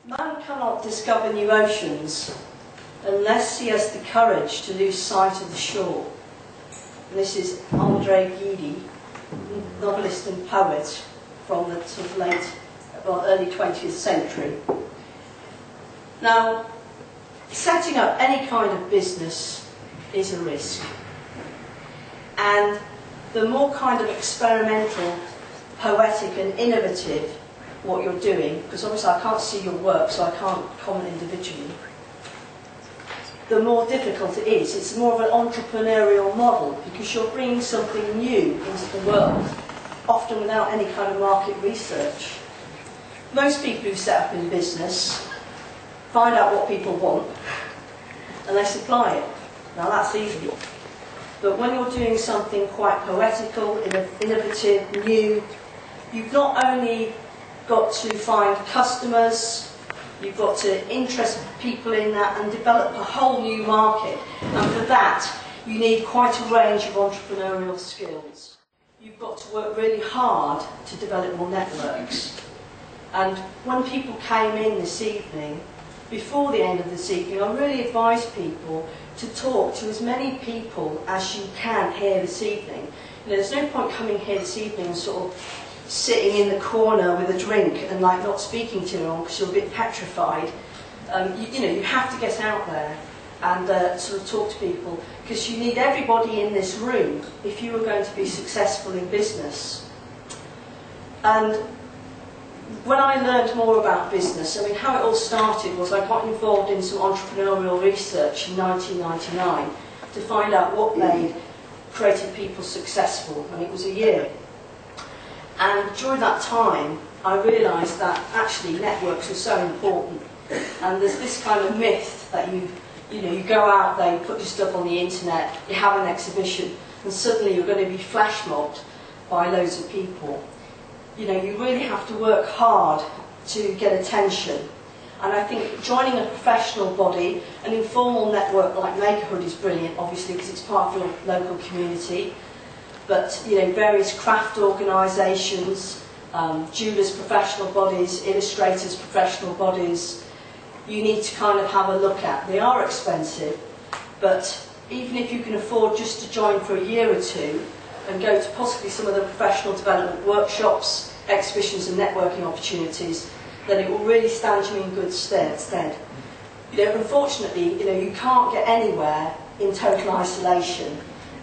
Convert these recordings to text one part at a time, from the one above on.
Man cannot discover new oceans unless he has the courage to lose sight of the shore. And this is Andre Gide, novelist and poet from the sort of early 20th century. Now, setting up any kind of business is a risk. And the more kind of experimental, poetic and innovative what you're doing, because obviously I can't see your work, so I can't comment individually, the more difficult it is. It's more of an entrepreneurial model, because you're bringing something new into the world, often without any kind of market research. Most people who set up in business find out what people want, and they supply it. Now that's easy. But when you're doing something quite poetical, innovative, new, you've not only got to find customers, you've got to interest people in that and develop a whole new market. And for that, you need quite a range of entrepreneurial skills. You've got to work really hard to develop more networks. And when people came in this evening, before the end of this evening, I really advise people to talk to as many people as you can here this evening. You know, there's no point coming here this evening and sort of sitting in the corner with a drink and like not speaking to anyone because you're a bit petrified. You know, you have to get out there and sort of talk to people, because you need everybody in this room if you are going to be successful in business. And when I learned more about business, I mean, how it all started was I got involved in some entrepreneurial research in 1999 to find out what made creative people successful, and it was a year. And during that time, I realised that actually networks are so important. And there's this kind of myth that you go out there, you put your stuff on the internet, you have an exhibition, and suddenly you're going to be flash mobbed by loads of people. You know, you really have to work hard to get attention. And I think joining a professional body, an informal network like Makerhood is brilliant, obviously, because it's part of your local community. But, you know, various craft organisations, jewellers' professional bodies, illustrators' professional bodies, you need to kind of have a look at. They are expensive, but even if you can afford just to join for a year or two and go to possibly some of the professional development workshops, exhibitions and networking opportunities, then it will really stand you in good stead. You know, unfortunately, you know, you can't get anywhere in total isolation.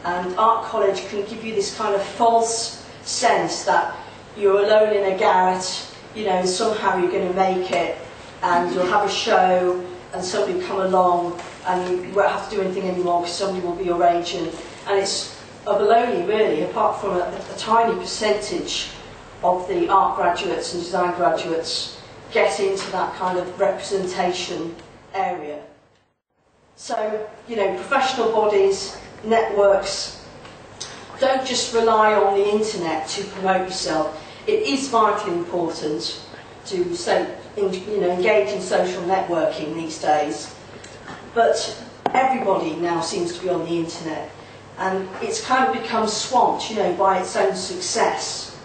And art college can give you this kind of false sense that you're alone in a garret, you know, somehow you're going to make it, and you'll have a show, and somebody will come along, and you won't have to do anything anymore because somebody will be your agent. And it's a baloney, really, apart from a tiny percentage of the art graduates and design graduates get into that kind of representation area. So, you know, professional bodies, networks, don't just rely on the internet to promote yourself. It is vitally important to engage in social networking these days, but everybody now seems to be on the internet, and it's kind of become swamped, you know, by its own success.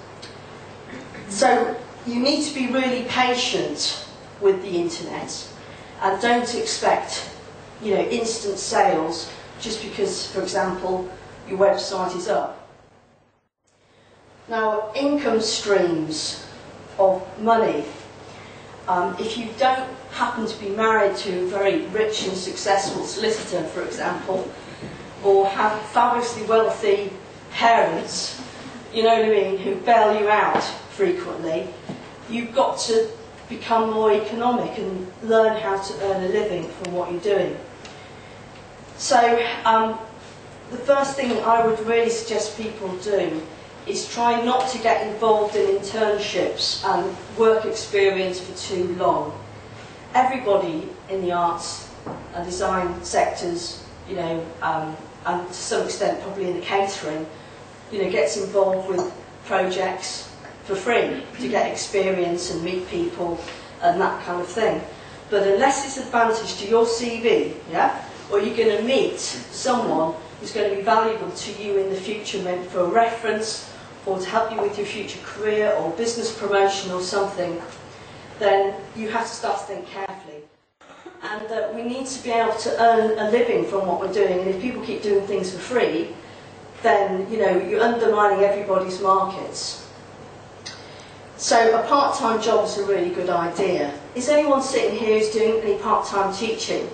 So you need to be really patient with the internet, and don't expect, you know, instant sales just because, for example, your website is up. Now, income streams of money. If you don't happen to be married to a very rich and successful solicitor, for example, or have fabulously wealthy parents, you know what I mean, who bail you out frequently, you've got to become more economic and learn how to earn a living from what you're doing. So, the first thing I would really suggest people do is try not to get involved in internships and work experience for too long. Everybody in the arts and design sectors, you know, and to some extent probably in the catering, you know, gets involved with projects for free to get experience and meet people and that kind of thing. But unless it's advantage to your CV, yeah, or you're going to meet someone who's going to be valuable to you in the future, maybe for a reference or to help you with your future career or business promotion or something, then you have to start to think carefully. And we need to be able to earn a living from what we're doing, and if people keep doing things for free, then you're undermining everybody's markets. So a part-time job is a really good idea. Is anyone sitting here who's doing any part-time teaching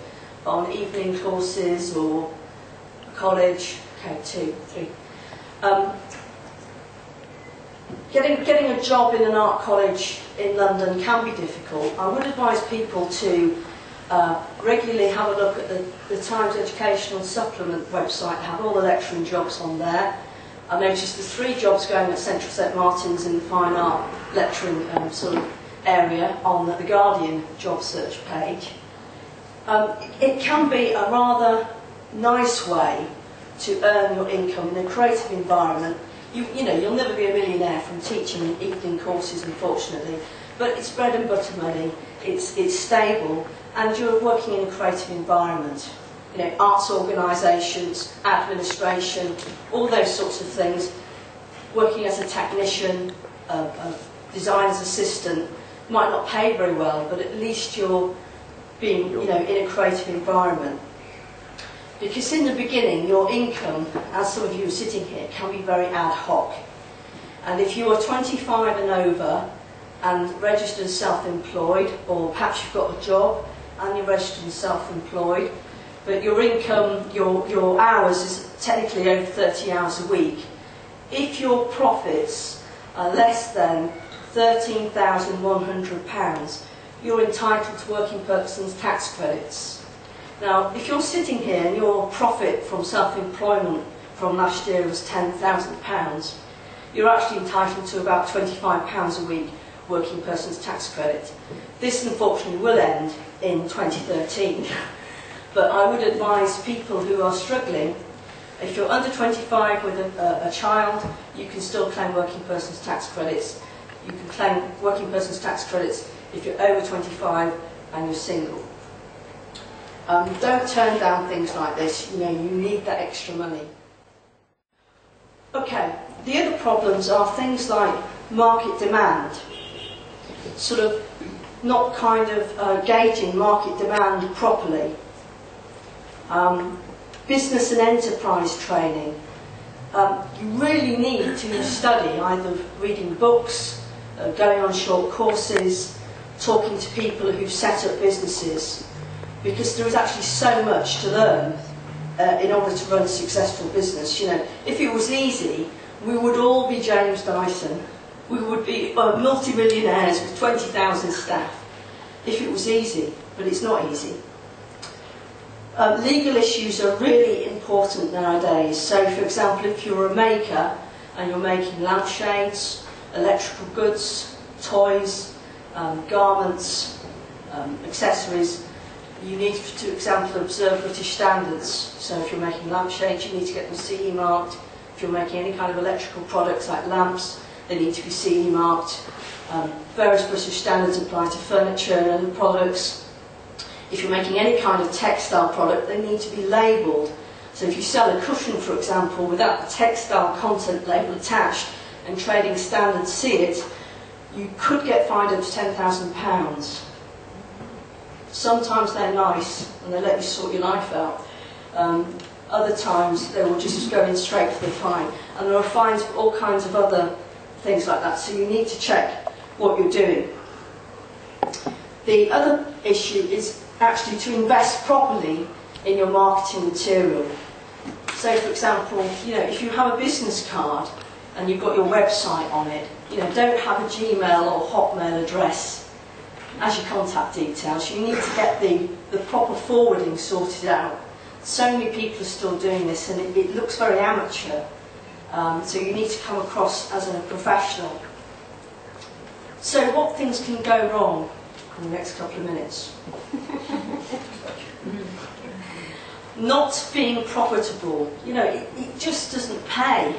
on evening courses or college? Okay, 2, 3. Getting a job in an art college in London can be difficult. I would advise people to regularly have a look at the Times Educational Supplement website. They have all the lecturing jobs on there. I noticed there's 3 jobs going at Central St Martin's in the fine art lecturing sort of area on the Guardian job search page. It can be a rather nice way to earn your income in a creative environment. You'll never be a millionaire from teaching evening courses, unfortunately, but it's bread and butter money, it's stable, and you're working in a creative environment. Arts organisations, administration, all those sorts of things. Working as a technician, a designer's assistant, might not pay very well, but at least you're being, in a creative environment. Because in the beginning, your income, as some of you are sitting here, can be very ad hoc. And if you are 25 and over and registered as self-employed, or perhaps you've got a job and you're registered as self-employed, but your income, your hours is technically over 30 hours a week. If your profits are less than £13,100, you're entitled to working person's tax credits. Now, if you're sitting here and your profit from self-employment from last year was £10,000, you're actually entitled to about £25 a week working person's tax credit. This, unfortunately, will end in 2013. But I would advise people who are struggling, if you're under 25 with a child, you can still claim working person's tax credits. You can claim working person's tax credits if you're over 25 and you're single. Don't turn down things like this. You need that extra money. Okay, the other problems are things like market demand. Sort of not gauging market demand properly. Business and enterprise training. You really need to study, either reading books, going on short courses, talking to people who've set up businesses, because there is actually so much to learn in order to run a successful business. If it was easy, we would all be James Dyson. We would be multi-millionaires with 20,000 staff. If it was easy, but it's not easy. Legal issues are really important nowadays. So, for example, if you're a maker and you're making lampshades, electrical goods, toys, garments, accessories, you need to, for example, observe British standards. So if you're making lampshades, you need to get them CE marked. If you're making any kind of electrical products like lamps, they need to be CE marked. Various British standards apply to furniture and other products. If you're making any kind of textile product, they need to be labelled. So if you sell a cushion, for example, without the textile content label attached and trading standards see it, you could get fined up to £10,000. Sometimes they're nice and they let you sort your life out. Other times they will just go in straight for the fine. And there are fines for all kinds of other things like that, so you need to check what you're doing. The other issue is actually to invest properly in your marketing material. So, for example, if you have a business card and you've got your website on it, don't have a Gmail or Hotmail address as your contact details. You need to get the proper forwarding sorted out. So many people are still doing this, and it looks very amateur. So you need to come across as a professional. So what things can go wrong in the next couple of minutes? Not being profitable. It just doesn't pay.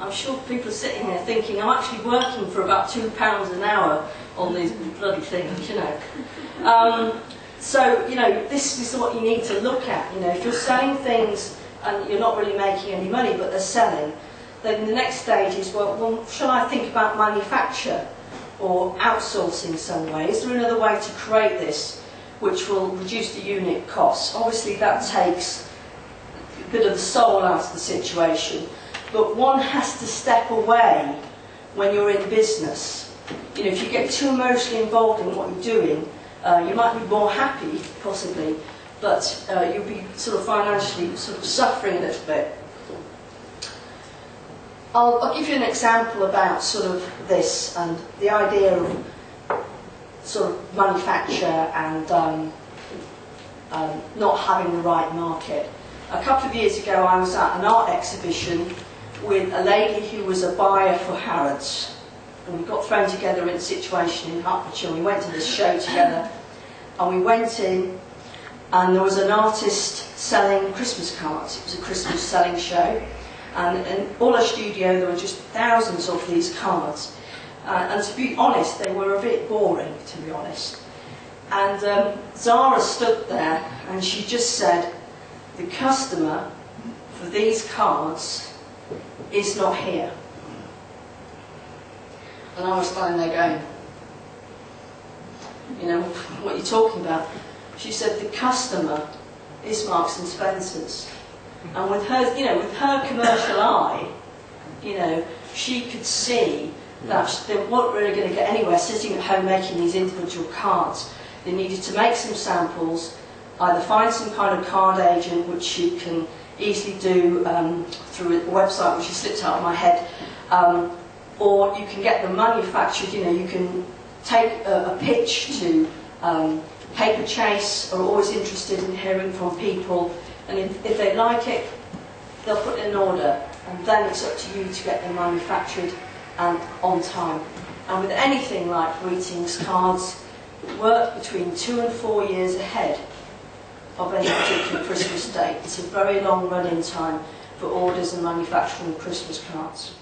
I'm sure people are sitting there thinking, I'm actually working for about £2 an hour on these bloody things, So, this is what you need to look at. If you're selling things and you're not really making any money, but they're selling, then the next stage is, well, shall I think about manufacture? or outsource in some way? Is there another way to create this which will reduce the unit costs? Obviously that takes a bit of the soul out of the situation, but one has to step away when you're in business. You know, if you get too emotionally involved in what you're doing, you might be more happy, possibly, but you'll be sort of financially sort of suffering a little bit. I'll give you an example about sort of this and the idea of sort of manufacture and not having the right market. A couple of years ago I was at an art exhibition with a lady who was a buyer for Harrods, and we got thrown together in a situation in Hertfordshire. We went to this show together, and we went in and there was an artist selling Christmas cards. It was a Christmas selling show, and in all our studio there were just thousands of these cards, and to be honest they were a bit boring, to be honest. And Zara stood there and she just said, the customer for these cards is not here. And I was standing there going, you know, what are you talking about? She said, the customer is Marks and Spencer's. And with her, you know, with her commercial eye, you know, she could see that they weren't really going to get anywhere sitting at home making these individual cards. They needed to make some samples, either find some kind of card agent, which you can easily do through a website which has slipped out of my head, or you can get them manufactured. You know, you can take a pitch to Paper Chase, are always interested in hearing from people, and if they like it, they'll put in an order, and then it's up to you to get them manufactured and on time. And with anything like greetings cards, work between 2 and 4 years ahead of any particular Christmas date. It's a very long run-in time for orders and manufacturing of Christmas cards.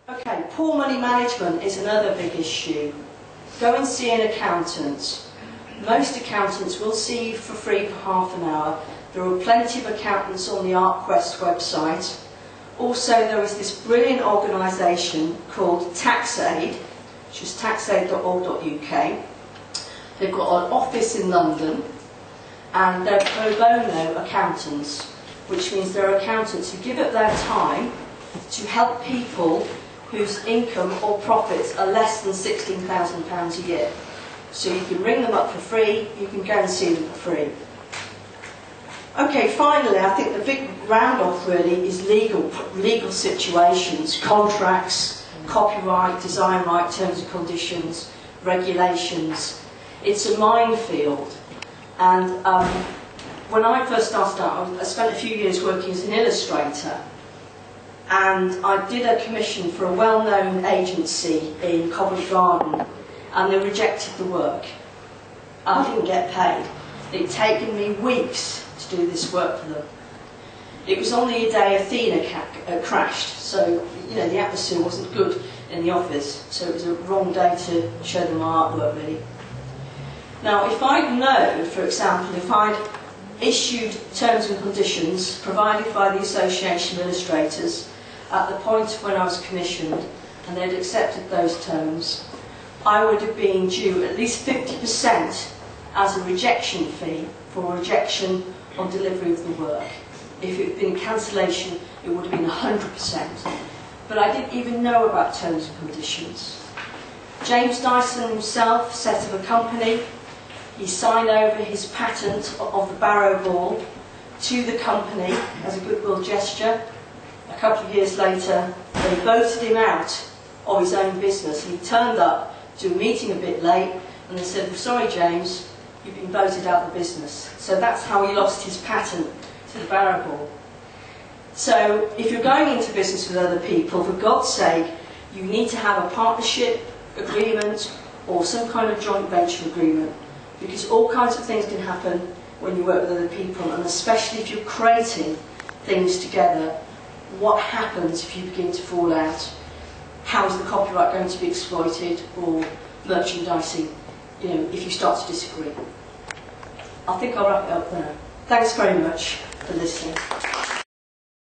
Okay, poor money management is another big issue. Go and see an accountant. Most accountants will see you for free for half an hour. There are plenty of accountants on the ArtQuest website. Also, there is this brilliant organisation called TaxAid, which is taxaid.org.uk. They've got an office in London, and they're pro bono accountants, which means they're accountants who give up their time to help people whose income or profits are less than £16,000 a year. So you can ring them up for free, you can go and see them for free. Okay, finally, I think the big round-off really is legal situations, contracts, copyright, design right, terms and conditions, regulations. It's a minefield. And when I first started out, I spent a few years working as an illustrator. And I did a commission for a well-known agency in Covent Garden, and they rejected the work. I didn't get paid. It'd taken me weeks to do this work for them. It was only a day Athena crashed, so you know the atmosphere wasn't good in the office, so it was a wrong day to show them my artwork, really. Now, if I'd known, for example, if I'd issued terms and conditions provided by the Association of Illustrators at the point when I was commissioned, and they'd accepted those terms, I would have been due at least 50% as a rejection fee for rejection on delivery of the work. If it had been cancellation, it would have been 100%. But I didn't even know about terms and conditions. James Dyson himself set up a company. He signed over his patent of the barrow ball to the company as a goodwill gesture. A couple of years later, they voted him out of his own business. He turned up to a meeting a bit late, and they said, sorry James, you've been voted out of the business. So that's how he lost his patent to the barrow ball. So if you're going into business with other people, for God's sake, you need to have a partnership agreement or some kind of joint venture agreement, because all kinds of things can happen when you work with other people, and especially if you're creating things together. What happens if you begin to fall out? How is the copyright going to be exploited, or merchandising, you know, if you start to disagree? I think I'll wrap it up there. Thanks very much for listening.